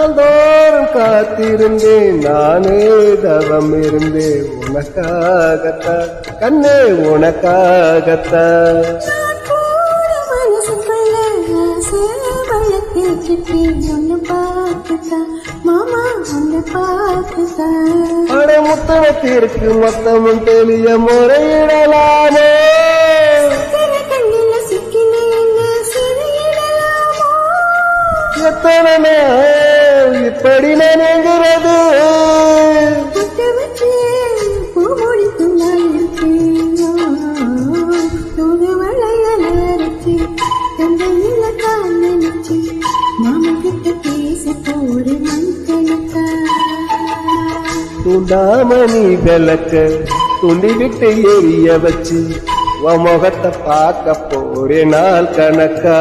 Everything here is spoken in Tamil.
நாள்தோறும் காத்திருந்தேன் நானே தவம் இருந்தேன் உனக்காகத்தான் கண்ணே உனக்காகத்தான். அட முத்தமத்திற்கு மொத்தமும் தெளிய முறையிடலாமே எத்தனை நாள் இப்படி நினைக்கிறது துண்டாமணி விளக்க துண்டி விட்டு எரிய வச்சு உன் முகத்தை பார்க்க போறே நாள் கணக்கா.